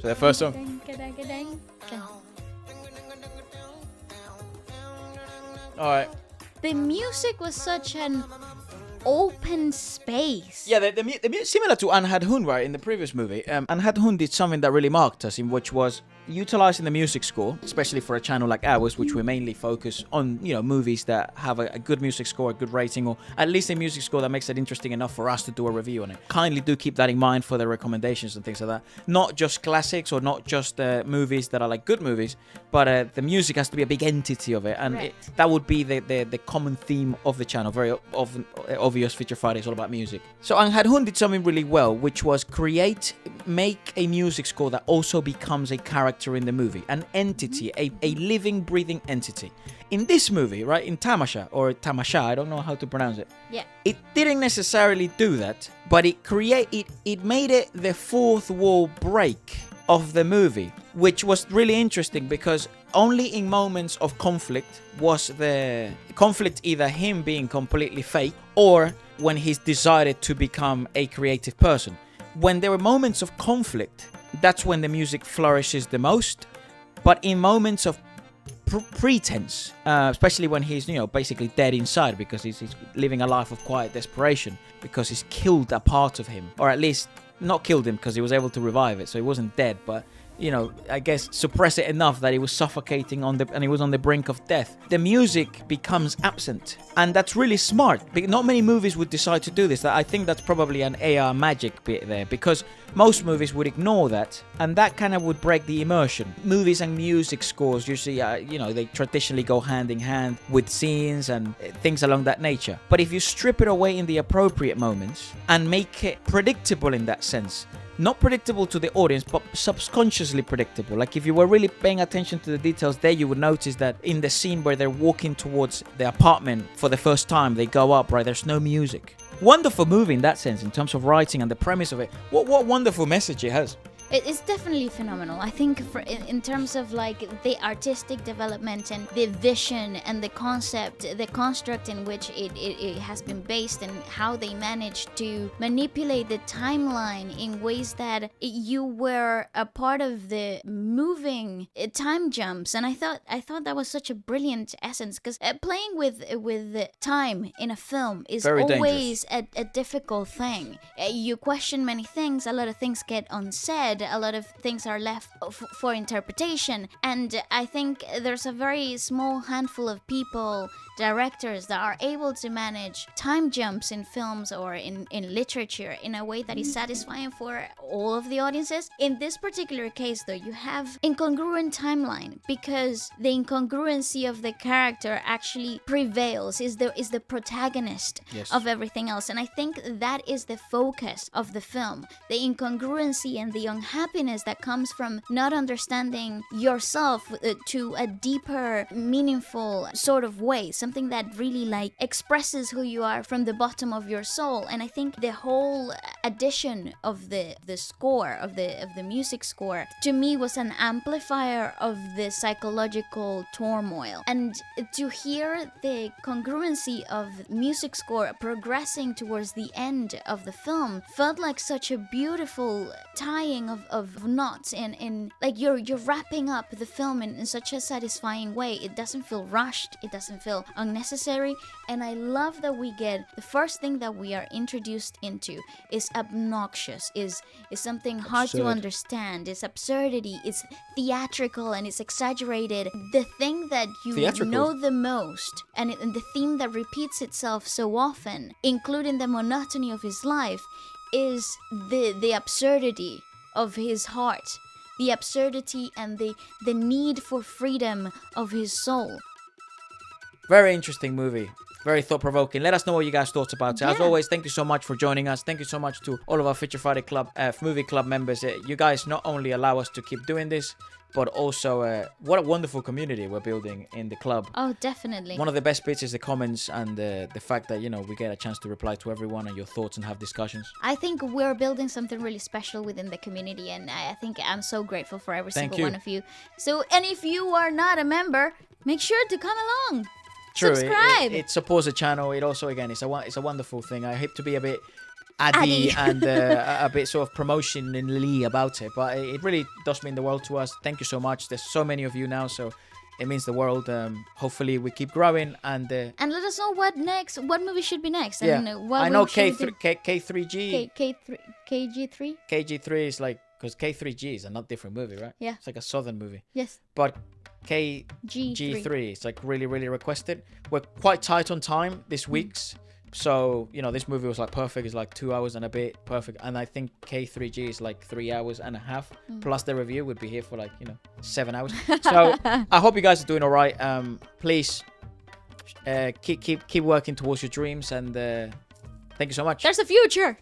So the first song. Alright. The music was such an open space. Yeah, the similar to Anhad right, in the previous movie. Anhad did something that really marked us, in which was utilizing the music score, especially for a channel like ours, which we mainly focus on, movies that have a good music score, a good rating, or at least a music score that makes it interesting enough for us to do a review on it. Kindly do keep that in mind for the recommendations and things like that. Not just classics or not just movies that are like good movies, but the music has to be a big entity of it, and Right. that would be the common theme of the channel. Very often, obvious Feature Friday is all about music. So Anhad did something really well, which was make a music score that also becomes a character in the movie, an entity, a living, breathing entity. In this movie, right, in TAMASHA, or TAMASHA, I don't know how to pronounce it. Yeah. It didn't necessarily do that, but it made it the fourth wall break of the movie, which was really interesting because only in moments of conflict was the conflict either him being completely fake or when he's decided to become a creative person. When there were moments of conflict, that's when the music flourishes the most. But in moments of pretense, especially when he's basically dead inside because he's living a life of quiet desperation because he's killed a part of him, or at least not killed him because he was able to revive it, so he wasn't dead, but I guess suppress it enough that he was suffocating and he was on the brink of death. The music becomes absent, and that's really smart. Not many movies would decide to do this. I think that's probably an AR magic bit there, because most movies would ignore that, and that kind of would break the immersion. Movies and music scores usually, they traditionally go hand in hand with scenes and things along that nature. But if you strip it away in the appropriate moments and make it predictable in that sense, not predictable to the audience, but subconsciously predictable. Like if you were really paying attention to the details there, you would notice that in the scene where they're walking towards the apartment for the first time, they go up, right? There's no music. Wonderful movie in that sense, in terms of writing and the premise of it. What wonderful message it has. It's definitely phenomenal. I think in terms of like the artistic development and the vision and the concept, the construct in which it has been based, and how they managed to manipulate the timeline in ways that you were a part of the moving time jumps. And I thought that was such a brilliant essence, because playing with time in a film is Very always a difficult thing. You question many things, a lot of things get unsaid, a lot of things are left for interpretation, and I think there's a very small handful of people, directors, that are able to manage time jumps in films or in literature in a way that is satisfying for all of the audiences. In this particular case, though, you have incongruent timeline, because the incongruency of the character actually prevails, is the protagonist Yes. of everything else. And I think that is the focus of the film, the incongruency and the unhappiness that comes from not understanding yourself to a deeper, meaningful sort of way, something that really like expresses who you are from the bottom of your soul. And I think the whole addition of the score, of the music score, to me was an amplifier of the psychological turmoil. And to hear the congruency of music score progressing towards the end of the film felt like such a beautiful tying of knots, in like you're wrapping up the film in such a satisfying way. It doesn't feel rushed, it doesn't feel unnecessary, and I love that we get the first thing that we are introduced into is obnoxious, is something hard to Absurd. understand, it's absurdity, it's theatrical, and it's exaggerated. The thing that you Theatrical. know the most, and the theme that repeats itself so often, including the monotony of his life, is the absurdity of his heart, the absurdity and the need for freedom of his soul. Very interesting movie. Very thought-provoking. Let us know what you guys thought about it. As Yeah. always, thank you so much for joining us. Thank you so much to all of our Feature Friday Club, Movie Club members. You guys not only allow us to keep doing this, but also what a wonderful community we're building in the club. Oh, definitely. One of the best bits is the comments and the fact that, we get a chance to reply to everyone and your thoughts and have discussions. I think we're building something really special within the community, and I think I'm so grateful for every Thank single you. one of you. So, and if you are not a member, make sure to come along. True, Subscribe. It supports the channel. It also, again, it's a wonderful thing. I hope to be a bit Addy and a bit sort of promotionally about it. But it really does mean the world to us. Thank you so much. There's so many of you now, so it means the world. Hopefully we keep growing and let us know what movie should be next. Yeah, And what I know we should do. K3G. KG3. KG3 is like, because K3G is a not different movie, right? Yeah. It's like a southern movie. Yes. But KG3 is like really, really requested. We're quite tight on time this week's. So, this movie was like perfect. It's like 2 hours and a bit perfect. And I think K3G is like 3 hours and a half. Plus the review would be here for like, 7 hours. So I hope you guys are doing all right. Please keep working towards your dreams. And thank you so much. There's a future.